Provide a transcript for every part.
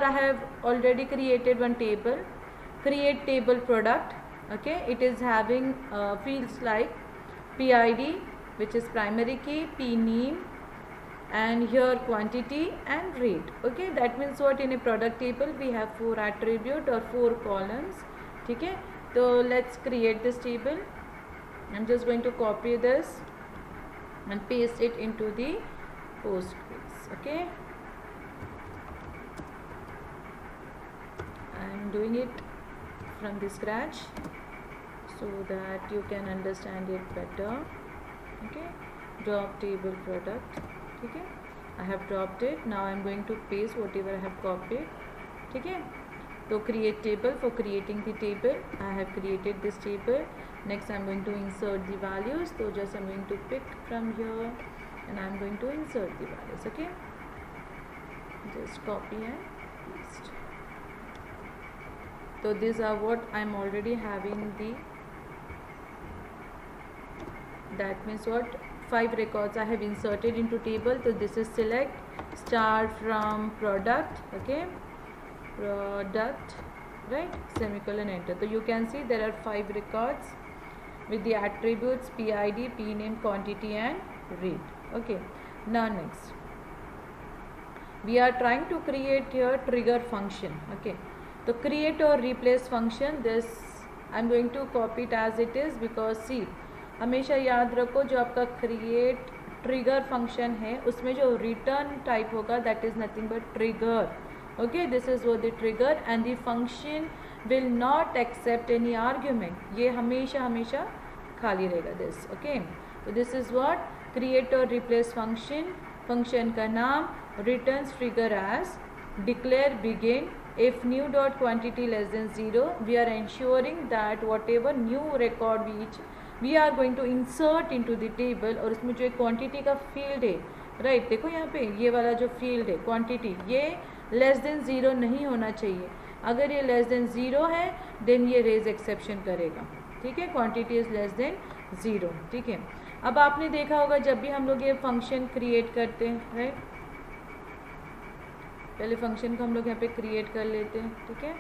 I have already created one table. Create table product. Okay, it is having fields like PID, which is primary key, PNAME, and here quantity and rate. Okay, that means what, in a product table we have 4 attribute or 4 columns. ठीक है, तो let's create this table. I'm just going to copy this and paste it into the Postgres. Okay, I'm doing it from the scratch so that you can understand it better. Okay, drop table product. ठीक है, I have dropped it. Now I am going to paste whatever I have copied. ठीक है, तो create table. For creating the table, I have created this table. Next I am going to insert the values. So just I am going to pick from here and I am going to insert the values. Okay, just copy and paste. So these are what I am already having the, that means what, 5 records I have inserted into table. So this is select start from product. Okay, product, right, semicolon, enter. So you can see there are 5 records with the attributes PID, PNAME, quantity and rate. Okay, now next we are trying to create here trigger function. Okay, so create or replace function, this I am going to copy it as it is, because see, हमेशा याद रखो जो आपका create trigger function है उसमें जो return type होगा that is nothing but trigger. Okay, this is वो the trigger and the function will not accept any argument. ये हमेशा हमेशा खाली रहेगा दिस. ओके, तो this is what create or replace function. Function का नाम returns trigger as declare begin if new dot quantity less than 0. We are ensuring that whatever new record which we are going to insert into the table, और उसमें जो एक quantity का field है, right, देखो यहाँ पे ये वाला जो फील्ड है क्वांटिटी, ये लेस देन 0 नहीं होना चाहिए. अगर ये लेस देन 0 है देन ये रेज एक्सेप्शन करेगा. ठीक है, क्वांटिटी इज लेस देन 0. ठीक है, अब आपने देखा होगा जब भी हम लोग ये फंक्शन क्रिएट करते हैं, राइट, पहले फंक्शन को हम लोग यहाँ पे क्रिएट कर लेते हैं. ठीक है,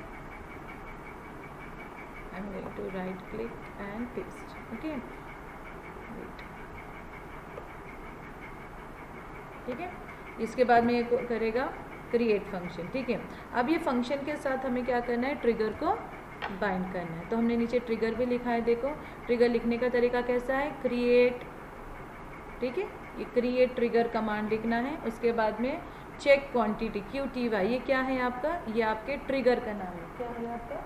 I am going to right click and paste. Okay, ठीक है, इसके बाद में ये करेगा क्रिएट फंक्शन. ठीक है, अब ये फंक्शन के साथ हमें क्या करना है, ट्रिगर को बाइंड करना है. तो हमने नीचे ट्रिगर भी लिखा है. देखो ट्रिगर लिखने का तरीका कैसा है, क्रिएट. ठीक है, ये क्रिएट ट्रिगर कमांड लिखना है. उसके बाद में चेक क्वांटिटी QTY, ये क्या है आपका, ये आपके ट्रिगर का नाम है. क्या है आपका,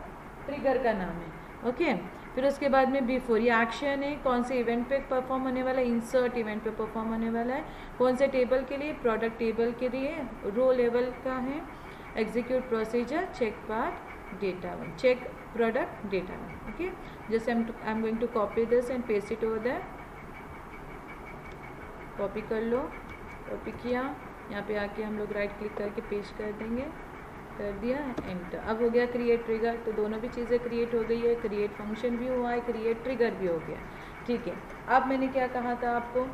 ट्रिगर का नाम है. ओके, फिर उसके बाद में बिफोर, ये एक्शन है, कौन से इवेंट पे परफॉर्म होने वाला है, इंसर्ट इवेंट पे परफॉर्म होने वाला है. कौन से टेबल के लिए, प्रोडक्ट टेबल के लिए, रो लेवल का है. Execute procedure check part data 1, check product data 1. Okay, जैसे I am going to copy this and paste it over that. Copy कर लो, कॉपी किया, यहाँ पे आके हम लोग राइट क्लिक करके पेस्ट कर देंगे. कर दिया, एंटर. अब हो गया क्रिएट ट्रिगर. तो दोनों भी चीज़ें क्रिएट हो गई है, क्रिएट फंक्शन भी हुआ है, क्रिएट ट्रिगर भी हो गया. ठीक है, अब मैंने क्या कहा था आपको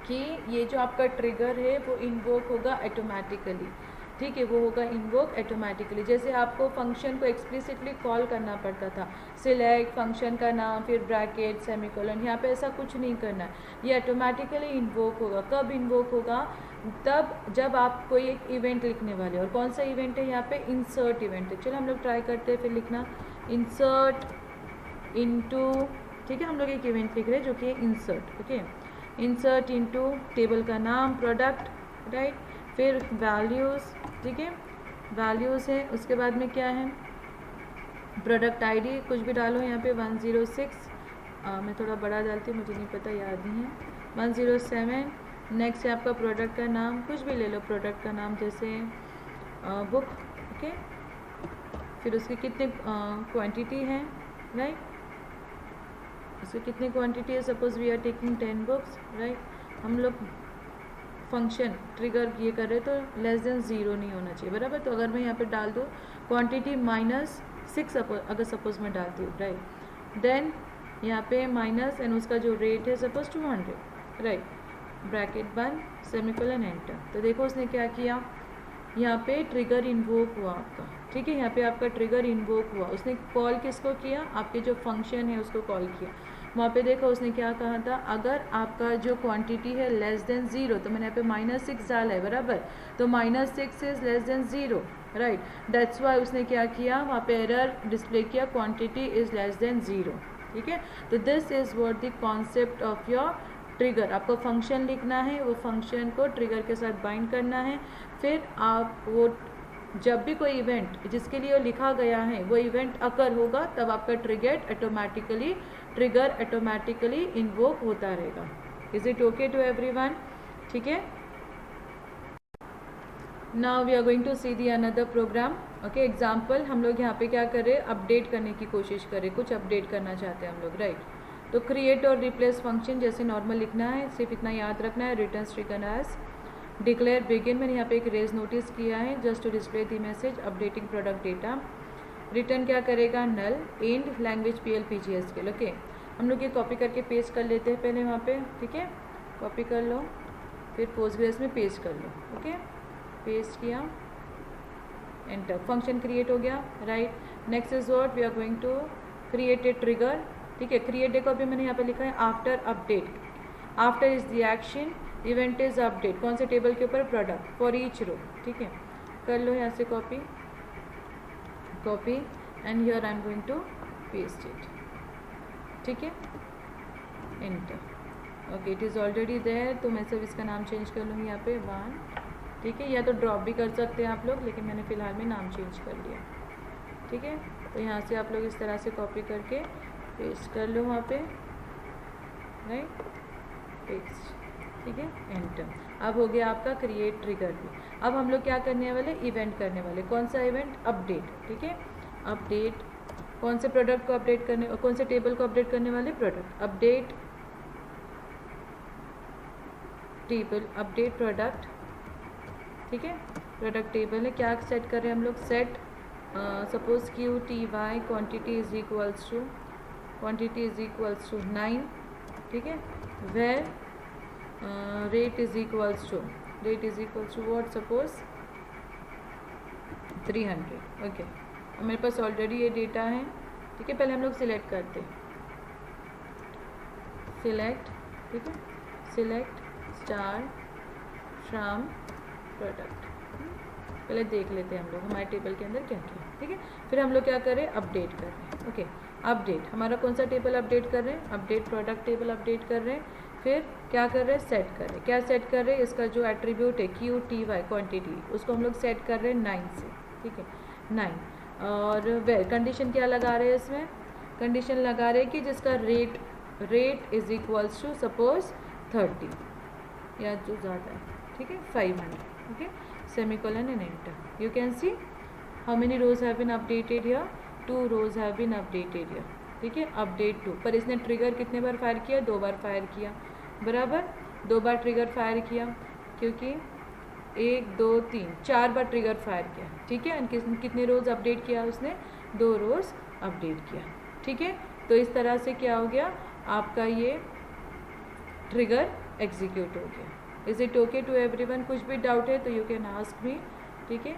कि ये जो आपका ट्रिगर है वो इन्वोक होगा ऑटोमेटिकली. ठीक है, वो होगा इन्वोक ऑटोमेटिकली. जैसे आपको फंक्शन को एक्सप्लिसिटली कॉल करना पड़ता था, सिलेक्ट फंक्शन का नाम फिर ब्रैकेट सेमीकोलन, यहाँ पे ऐसा कुछ नहीं करना है. ये ऑटोमेटिकली इन्वोक होगा. कब इन्वोक होगा, तब जब आप कोई एक इवेंट लिखने वाले. और कौन सा इवेंट है यहाँ पे, इंसर्ट इवेंट है. चलो हम लोग ट्राई करते हैं फिर लिखना, इंसर्ट इनटू. ठीक है, हम लोग एक इवेंट लिख रहे हैं जो कि insert. Okay, insert into table का नाम प्रोडक्ट, राइट, फिर वैल्यूज़. ठीक है, वैल्यूज़ है. उसके बाद में क्या है, प्रोडक्ट आईडी कुछ भी डालो यहाँ पे 106. मैं थोड़ा बड़ा डालती हूँ, मुझे नहीं पता, याद नहीं है. 107. नेक्स्ट है आपका प्रोडक्ट का नाम, कुछ भी ले लो प्रोडक्ट का नाम, जैसे बुक. ओके, फिर उसकी कितने क्वांटिटी है, राइट, उसकी कितनी क्वांटिटी है. Suppose we are taking 10 books, right. हम लोग फंक्शन ट्रिगर ये कर रहे तो लेस देन 0 नहीं होना चाहिए, बराबर. तो अगर मैं यहाँ पे डाल दूँ क्वांटिटी -6, अगर सपोज मैं डालती हूँ, राइट, देन यहाँ पे माइनस एंड उसका जो रेट है सपोज 200, राइट, ब्रैकेट बंद, सेमीकोलन, एंटर. तो देखो उसने क्या किया, यहाँ पे ट्रिगर इन्वोक हुआ आपका, ठीक है, यहाँ पे आपका ट्रिगर इन्वोक हुआ, उसने कॉल किसको किया, आपके जो फंक्शन है उसको कॉल किया। वहाँ पे देखो उसने क्या कहा था, अगर आपका जो क्वांटिटी है लेस देन ज़ीरो, तो मैंने यहाँ पे -6 डाला है, बराबर, तो -6 is less than zero, right, that's why उसने क्या किया, वहाँ पे एरर डिस्प्ले किया, quantity is less than zero, ठीक है। तो this is what the concept of your trigger. आपको फंक्शन लिखना है, वो फंक्शन को ट्रिगर के साथ बाइंड करना है, फिर आप वो जब भी कोई इवेंट जिसके लिए वो लिखा गया है वो इवेंट अकर होगा, तब आपका ट्रिगर ऑटोमेटिकली इन्वोक होता रहेगा। Is it okay to everyone? ठीक है। Now we are going to see the another program. Okay, example हम लोग यहाँ पे क्या करें, अपडेट करने की कोशिश करें, कुछ अपडेट करना चाहते हैं हम लोग, राइट। तो क्रिएट और रिप्लेस फंक्शन जैसे नॉर्मल लिखना है, सिर्फ इतना याद रखना है, return string as declare begin. मैंने यहाँ पे एक रेज नोटिस किया है just to display the message updating product data. Return क्या करेगा, null and language PLPGSQL। Okay, हम लोग ये कॉपी करके पेस्ट कर लेते हैं पहले वहाँ पे, ठीक है, कॉपी कर लो, फिर पोस्टग्रेस में पेस्ट कर लो। ओके, पेस्ट किया, एंटर, फंक्शन क्रिएट हो गया, right. Next is what we are going to create a trigger, ठीक है। क्रिएट डे को अभी मैंने यहाँ पे लिखा है after update, after is the action, event is update, कौन से टेबल के ऊपर, प्रोडक्ट, फॉर ईच रो, ठीक है। कर लो यहाँ से copy and here I am going to paste it, ठीक है, enter. Okay, it is already there, तो मैं सिर्फ इसका नाम चेंज कर लूँगी यहाँ पे 1, ठीक है, या तो ड्रॉप भी कर सकते हैं आप लोग, लेकिन मैंने फ़िलहाल में नाम चेंज कर लिया, ठीक है। तो यहाँ से आप लोग इस तरह से कॉपी करके पेस्ट कर लो वहाँ पे, राइट, पेस्ट, ठीक है, एंटर। अब हो गया आपका क्रिएट ट्रिगर भी। अब हम लोग क्या करने वाले, इवेंट करने वाले, कौन सा इवेंट, अपडेट, ठीक है, अपडेट, कौन से प्रोडक्ट को अपडेट करने, कौन से टेबल को अपडेट करने वाले, product, update table, update product, ठीक है, प्रोडक्ट टेबल है, क्या सेट कर रहे हैं हम लोग, set suppose QTY quantity is equals to 9, ठीक है, where rate is equals to what, suppose 300। Okay, मेरे पास ऑलरेडी ये डेटा है, ठीक है। पहले हम लोग सिलेक्ट करते हैं, सिलेक्ट, ठीक है, सिलेक्ट स्टार फ्रॉम प्रोडक्ट, पहले देख लेते हैं हम लोग हमारे टेबल के अंदर क्या क्या है, ठीक है। फिर हम लोग क्या करें, अपडेट कर रहे हैं। ओके, अपडेट, हमारा कौन सा टेबल अपडेट कर रहे हैं, अपडेट प्रोडक्ट टेबल अपडेट कर रहे हैं। फिर क्या कर रहे हैं, सेट कर रहे हैं, क्या सेट कर रहे हैं, इसका जो एट्रीब्यूट है QTY क्वांटिटी, उसको हम लोग सेट कर रहे हैं 9 से, ठीक है, 9। और वेर कंडीशन क्या लगा रहे हैं, इसमें कंडीशन लगा रहे हैं कि जिसका rate is equals to suppose 30 या जो ज़्यादा है, ठीक है, 500, okay, semicolon and enter. You can see how many rows have been updated here, 2 rows have been updated here, ठीक है, अपडेट 2। पर इसने ट्रिगर कितने बार फायर किया, 2 बार फायर किया, बराबर, 2 बार ट्रिगर फायर किया, क्योंकि 1 2 3 4 बार ट्रिगर फायर किया, ठीक है। कितने रोज अपडेट किया उसने, 2 रोज अपडेट किया, ठीक है। तो इस तरह से क्या हो गया, आपका ये ट्रिगर एग्जीक्यूट हो गया। Is it okay to everyone? कुछ भी डाउट है तो यू कैन आस्क मी, ठीक है।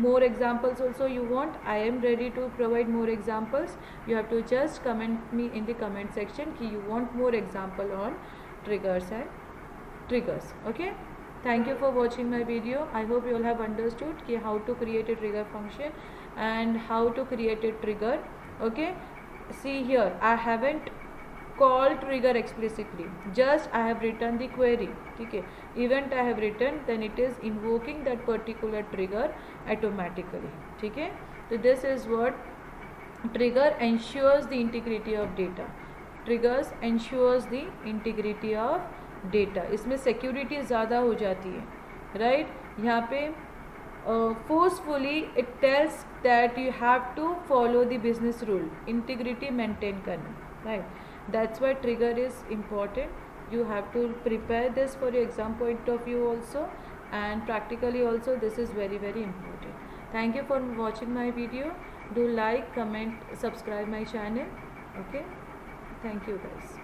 More examples also you want, I am ready to provide more examples. You have to just comment me in the comment section कि you want more example on triggers and triggers. Okay, thank you for watching my video. I hope you all have understood कि how to create a trigger function and how to create a trigger. Okay, see here, I haven't call trigger explicitly, just I have written the query, ठीक है, event I have written, then it is invoking that particular trigger automatically, ठीक है। तो this is what trigger ensures the integrity of data, triggers ensures the integrity of data, इसमें security ज़्यादा हो जाती है, right। यहाँ पे forcefully it tells that you have to follow the business rule, integrity maintain करना, right। That's why trigger is important. You have to prepare this for your exam point of view also, and practically also this is very very important. Thank you for watching my video. Do like, comment, subscribe my channel. Okay, thank you guys.